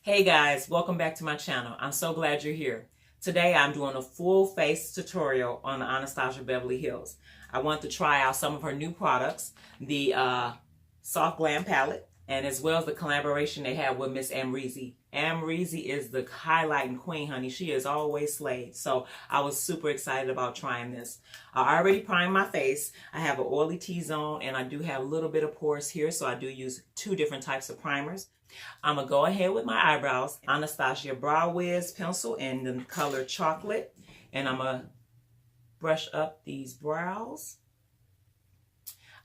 Hey guys, welcome back to my channel. I'm so glad you're here. Today I'm doing a full face tutorial on the Anastasia Beverly Hills. I want to try out some of her new products, the Soft Glam palette, and as well as the collaboration they have with Miss Amrezy. Amrezy is the highlighting queen, honey. She is always slayed. So I was super excited about trying this. I already primed my face. I have an oily T-zone and I do have a little bit of pores here, so I do use two different types of primers. I'm going to go ahead with my eyebrows. Anastasia Brow Wiz pencil in the color chocolate. And I'm going to brush up these brows.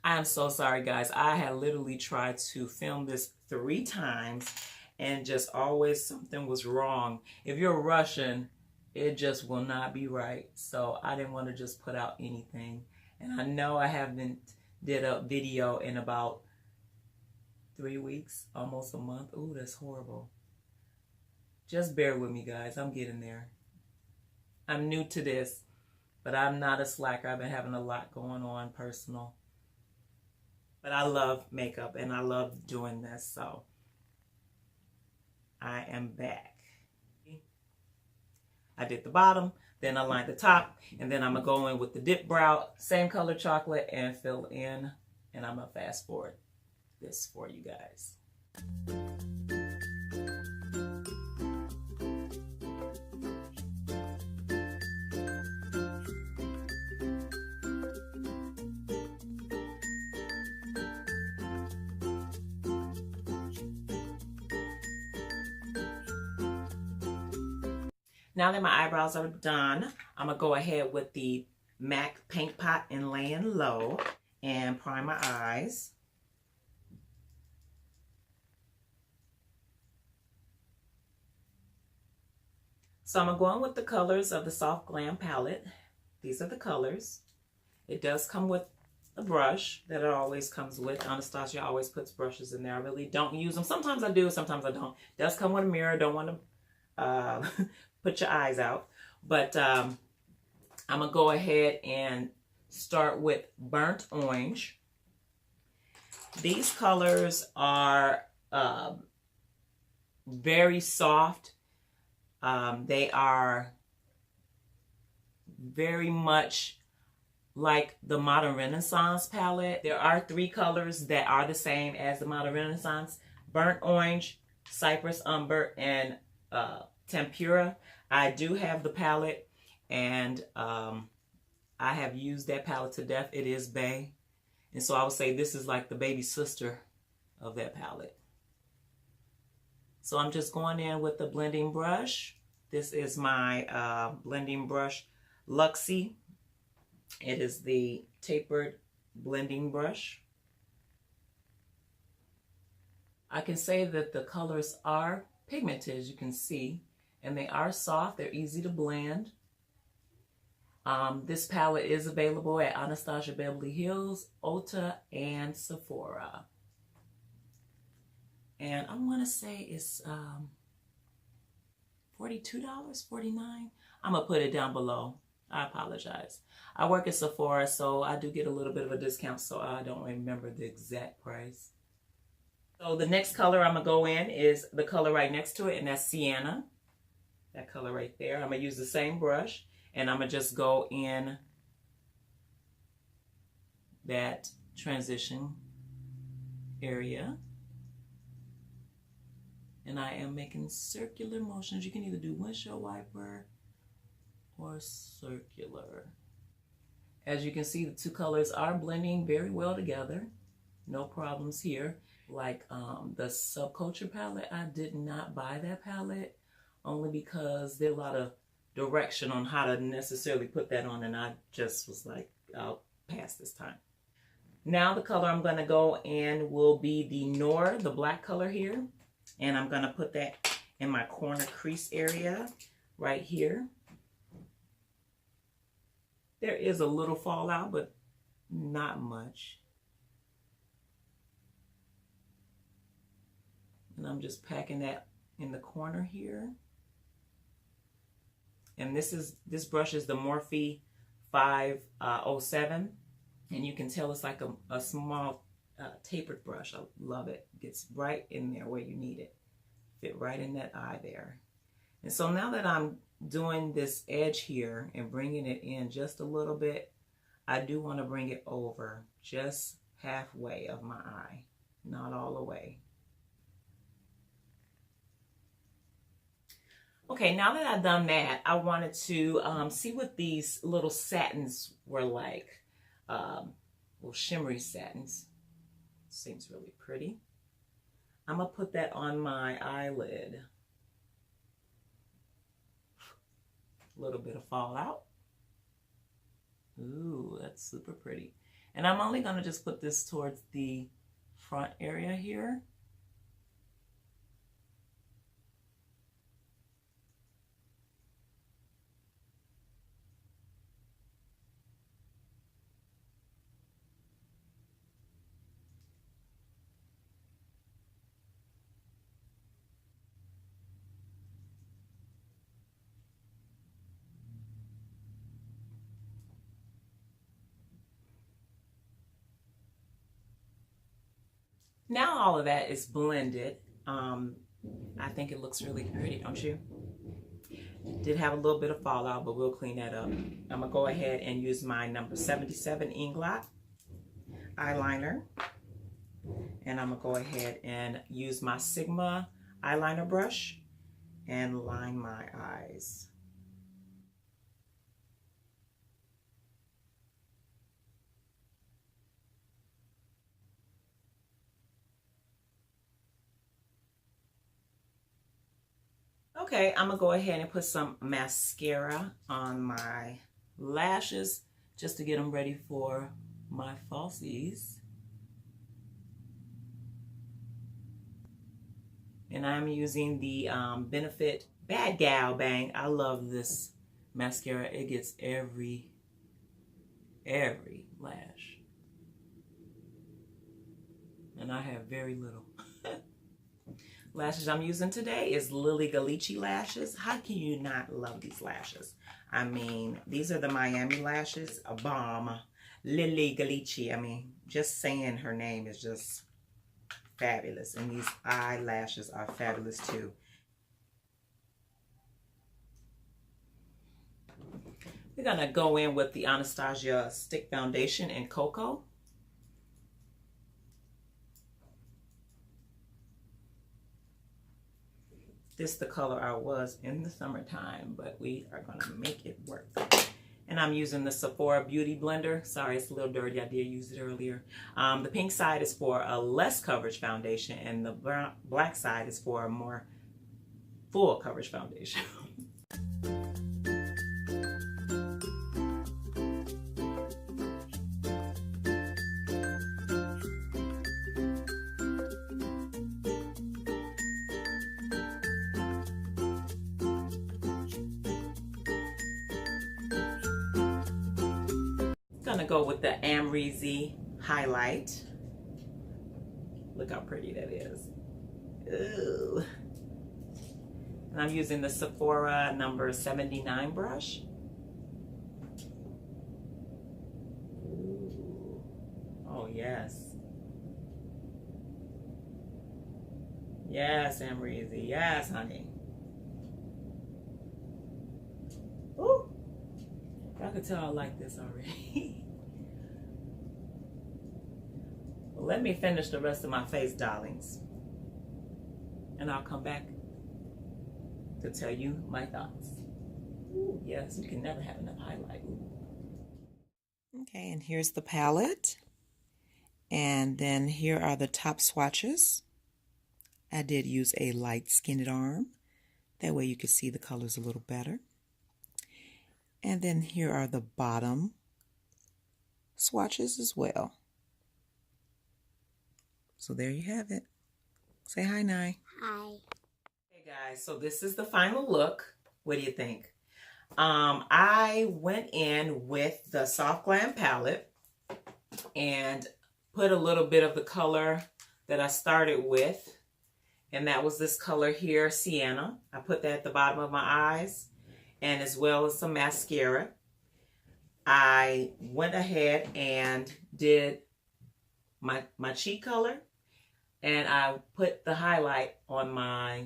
I am so sorry, guys. I had literally tried to film this 3 times and just always something was wrong. If you're Russian, it just will not be right. So I didn't want to just put out anything. And I know I haven't did a video in about 3 weeks, almost a month. Ooh, that's horrible. Just bear with me, guys. I'm getting there. I'm new to this, but I'm not a slacker. I've been having a lot going on personal. But I love makeup and I love doing this, so I am back. I did the bottom, then I lined the top, and then I'm going to go in with the dip brow, same color chocolate, and fill in, and I'm going to fast forward this for you guys. Now that my eyebrows are done, I'm going to go ahead with the MAC Paint Pot and Laying Low and prime my eyes. So I'm going with the colors of the Soft Glam palette. These are the colors. It does come with a brush that it always comes with. Anastasia always puts brushes in there. I really don't use them. Sometimes I do, sometimes I don't. It does come with a mirror. Don't want to put your eyes out. But I'm going to go ahead and start with Burnt Orange. These colors are very soft. They are very much like the Modern Renaissance palette. There are 3 colors that are the same as the Modern Renaissance: Burnt Orange, Cypress Umber, and Tempura. I do have the palette, and I have used that palette to death. It is Bay, and so I would say this is like the baby sister of that palette. So I'm just going in with the blending brush. This is my blending brush, Luxie. It is the tapered blending brush. I can say that the colors are pigmented, as you can see, and they are soft. They're easy to blend. This palette is available at Anastasia Beverly Hills, Ulta, and Sephora. And I want to say it's $42, $49. I'm going to put it down below. I apologize. I work at Sephora, so I do get a little bit of a discount, so I don't remember the exact price. So the next color I'm going to go in is the color right next to it, and that's Sienna. That color right there. I'm going to use the same brush, and I'm going to just go in that transition area. And I am making circular motions. You can either do windshield wiper or circular. As you can see, the 2 colors are blending very well together. No problems here. Like the Subculture palette, I did not buy that palette only because there's a lot of direction on how to necessarily put that on, and I just was like, I'll pass this time. Now the color I'm going to go in will be the Noir, the black color here. And I'm going to put that in my corner crease area right here. There is a little fallout, but not much. And I'm just packing that in the corner here. And this brush is the Morphe 507. And you can tell it's like a small tapered brush. I love it. It gets right in there where you need it. fit right in that eye there. And so now that I'm doing this edge here and bringing it in just a little bit, I do want to bring it over just halfway of my eye, not all the way. Okay, now that I've done that, I wanted to see what these little satins were like. Little shimmery satins. Seems really pretty. I'm going to put that on my eyelid. A little bit of fallout. Ooh, that's super pretty. And I'm only going to just put this towards the front area here. Now all of that is blended. I think it looks really pretty, don't you? Did have a little bit of fallout, but we'll clean that up. I'm gonna go ahead and use my number 77 Inglot eyeliner. And I'm gonna go ahead and use my Sigma eyeliner brush and line my eyes. Okay, I'm gonna go ahead and put some mascara on my lashes just to get them ready for my falsies. And I'm using the Benefit Bad Gal Bang. I love this mascara. It gets every lash. And I have very little. Lashes I'm using today is Lily Galici lashes. How can you not love these lashes? I mean, these are the Miami lashes, a bomb. Lily Galici. I mean, just saying her name is just fabulous. And these eyelashes are fabulous too. We're gonna go in with the Anastasia Stick Foundation in Cocoa. This is the color I was in the summertime, but we are gonna make it work. And I'm using the Sephora Beauty Blender. Sorry, it's a little dirty. I did use it earlier. The pink side is for a less coverage foundation, and the black side is for a more full coverage foundation. Gonna go with the AMREZY Highlight. Look how pretty that is. Ooh. And I'm using the Sephora number 79 brush. Ooh. Oh yes. Yes, AMREZY. Yes, honey. Ooh. I could tell I like this already. Well, let me finish the rest of my face, darlings. And I'll come back to tell you my thoughts. Ooh, yes, you can never have enough highlight. Ooh. Okay, and here's the palette. And then here are the top swatches. I did use a light skinned arm. That way you can see the colors a little better. And then here are the bottom swatches as well. So there you have it. Say hi, Nye. Hi. Hey guys, so this is the final look. What do you think? I went in with the Soft Glam palette and put a little bit of the color that I started with. And that was this color here, Sienna. I put that at the bottom of my eyes, and as well as some mascara. I went ahead and did my cheek color, and I put the highlight on my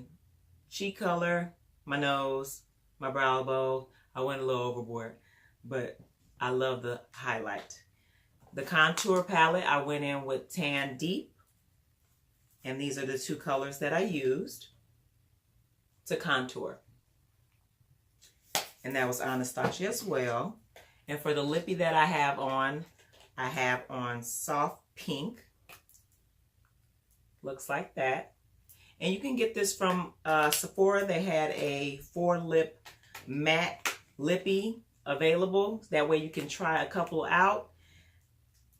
cheek color, my nose, my brow bone. I went a little overboard, but I love the highlight. The contour palette, I went in with Tan Deep. And these are the two colors that I used to contour. And that was Anastasia as well. And for the lippy that I have on soft pink. Looks like that. And you can get this from Sephora. They had a 4-lip matte lippy available. That way you can try a couple out.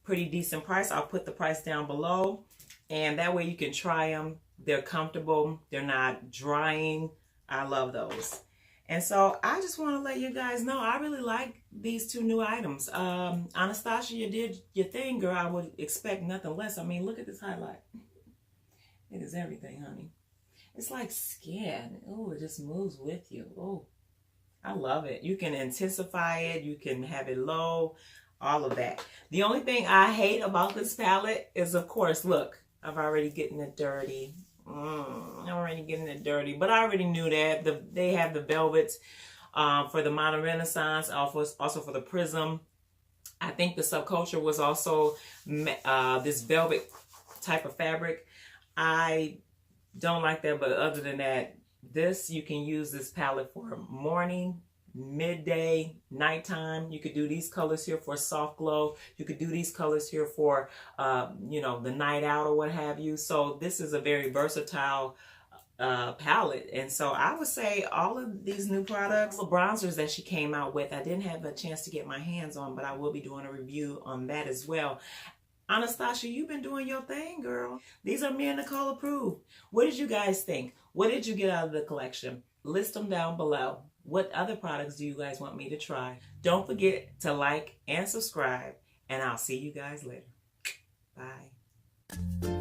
Pretty decent price. I'll put the price down below. And that way you can try them. They're comfortable. They're not drying. I love those. And so I just want to let you guys know I really like these two new items. Anastasia, you did your thing, girl. I would expect nothing less. I mean, look at this highlight. It is everything, honey. It's like skin. Oh, it just moves with you. Oh, I love it. You can intensify it. You can have it low. All of that. The only thing I hate about this palette is, of course, look, I'm already getting it dirty. I'm already getting it dirty, but I already knew that. They have the velvets for the Modern Renaissance, also for the Prism. I think the Subculture was also this velvet type of fabric. I don't like that, but other than that, you can use this palette for morning, midday, nighttime. You could do these colors here for a soft glow. You could do these colors here for you know, the night out or what have you. So this is a very versatile palette. And so I would say all of these new products, the bronzers that she came out with, I didn't have a chance to get my hands on, but I will be doing a review on that as well. Anastasia, you've been doing your thing, girl. These are MiaNichole approved. What did you guys think? What did you get out of the collection? List them down below. What other products do you guys want me to try? Don't forget to like and subscribe, and I'll see you guys later. Bye.